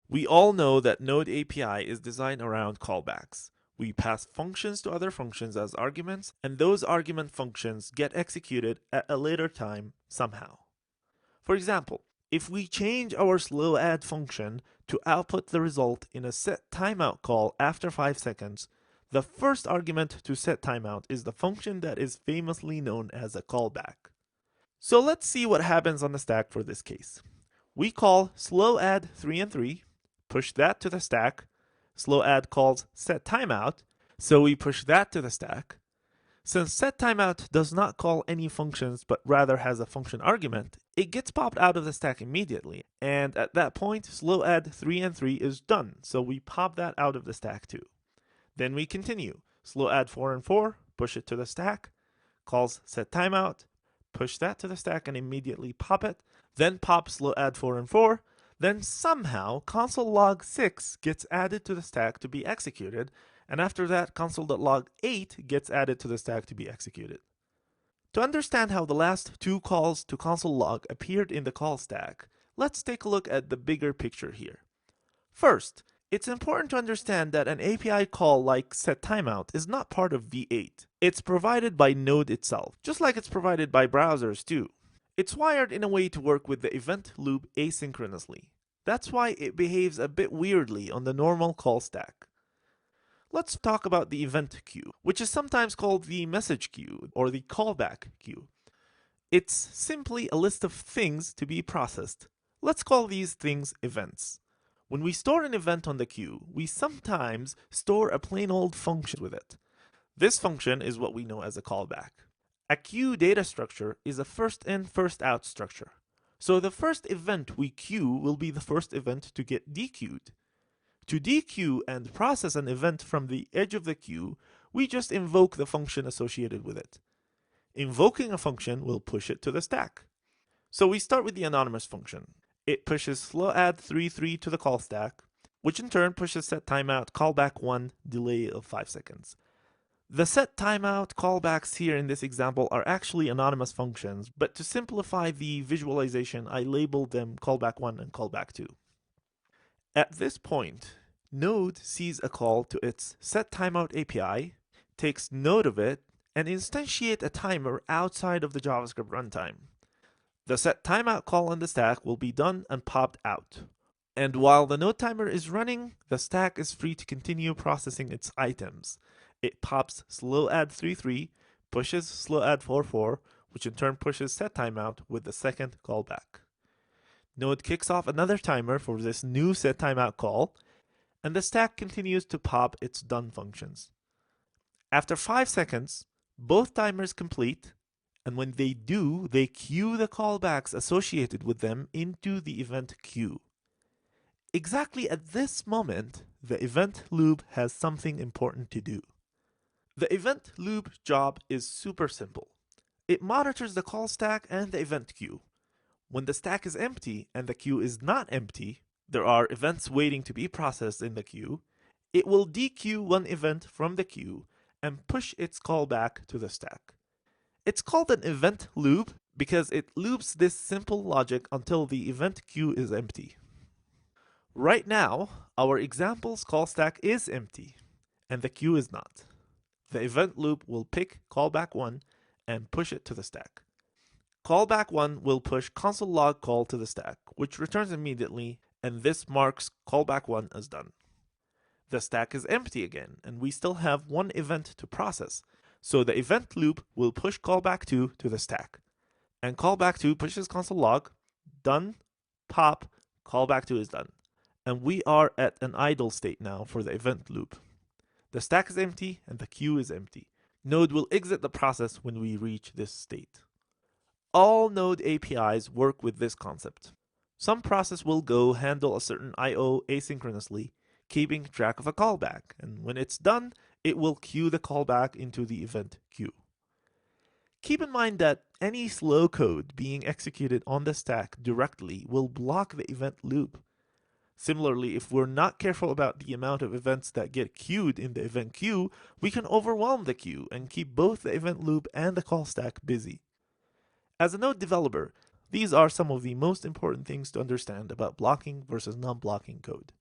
We all know that Node API is designed around callbacks. We pass functions to other functions as arguments, and those argument functions get executed at a later time somehow. For example, if we change our slow add function to output the result in a set timeout call after 5 seconds, the first argument to set timeout is the function that is famously known as a callback. So let's see what happens on the stack for this case. We call slow add 3 and 3, push that to the stack. Slow add calls set timeout, so we push that to the stack. Since set timeout does not call any functions but rather has a function argument, it gets popped out of the stack immediately. And at that point, slow add 3 and 3 is done, so we pop that out of the stack too. Then we continue. Slow add 4 and 4, push it to the stack, calls set timeout, push that to the stack and immediately pop it, then pop slow add 4 and 4, then somehow console log 6 gets added to the stack to be executed, and after that console.log 8 gets added to the stack to be executed. To understand how the last two calls to console log appeared in the call stack, let's take a look at the bigger picture here. First, it's important to understand that an API call like setTimeout is not part of V8. It's provided by Node itself, just like it's provided by browsers too. It's wired in a way to work with the event loop asynchronously. That's why it behaves a bit weirdly on the normal call stack. Let's talk about the event queue, which is sometimes called the message queue or the callback queue. It's simply a list of things to be processed. Let's call these things events. When we store an event on the queue, we sometimes store a plain old function with it. This function is what we know as a callback. A queue data structure is a first in, first out structure. So the first event we queue will be the first event to get dequeued. To dequeue and process an event from the edge of the queue, we just invoke the function associated with it. Invoking a function will push it to the stack. So we start with the anonymous function. It pushes slow add 3 to the call stack, which in turn pushes set timeout callback 1 delay of 5 seconds. The set timeout callbacks here in this example are actually anonymous functions, but to simplify the visualization, I labeled them callback 1 and callback 2. At this point, Node sees a call to its setTimeout API, takes note of it, and instantiate a timer outside of the JavaScript runtime. The setTimeout call on the stack will be done and popped out. And while the Node timer is running, the stack is free to continue processing its items. It pops slow add 3, pushes slow add 4, which in turn pushes setTimeout with the second callback. Node kicks off another timer for this new setTimeout call, and the stack continues to pop its done functions. After 5 seconds, both timers complete, and when they do, they queue the callbacks associated with them into the event queue. Exactly at this moment, the event loop has something important to do. The event loop job is super simple. It monitors the call stack and the event queue. When the stack is empty and the queue is not empty, there are events waiting to be processed in the queue, it will dequeue one event from the queue and push its callback to the stack. It's called an event loop because it loops this simple logic until the event queue is empty. Right now, our example's call stack is empty, and the queue is not. The event loop will pick callback 1 and push it to the stack. Callback 1 will push console log call to the stack, which returns immediately, and this marks callback 1 as done. The stack is empty again, and we still have one event to process, so the event loop will push callback 2 to the stack. And callback 2 pushes console log, done, pop, callback 2 is done. And we are at an idle state now for the event loop. The stack is empty and the queue is empty. Node will exit the process when we reach this state. All Node APIs work with this concept. Some process will go handle a certain I/O asynchronously, keeping track of a callback, and when it's done, it will queue the callback into the event queue. Keep in mind that any slow code being executed on the stack directly will block the event loop. Similarly, if we're not careful about the amount of events that get queued in the event queue, we can overwhelm the queue and keep both the event loop and the call stack busy. As a Node developer, These are some of the most important things to understand about blocking versus non-blocking code.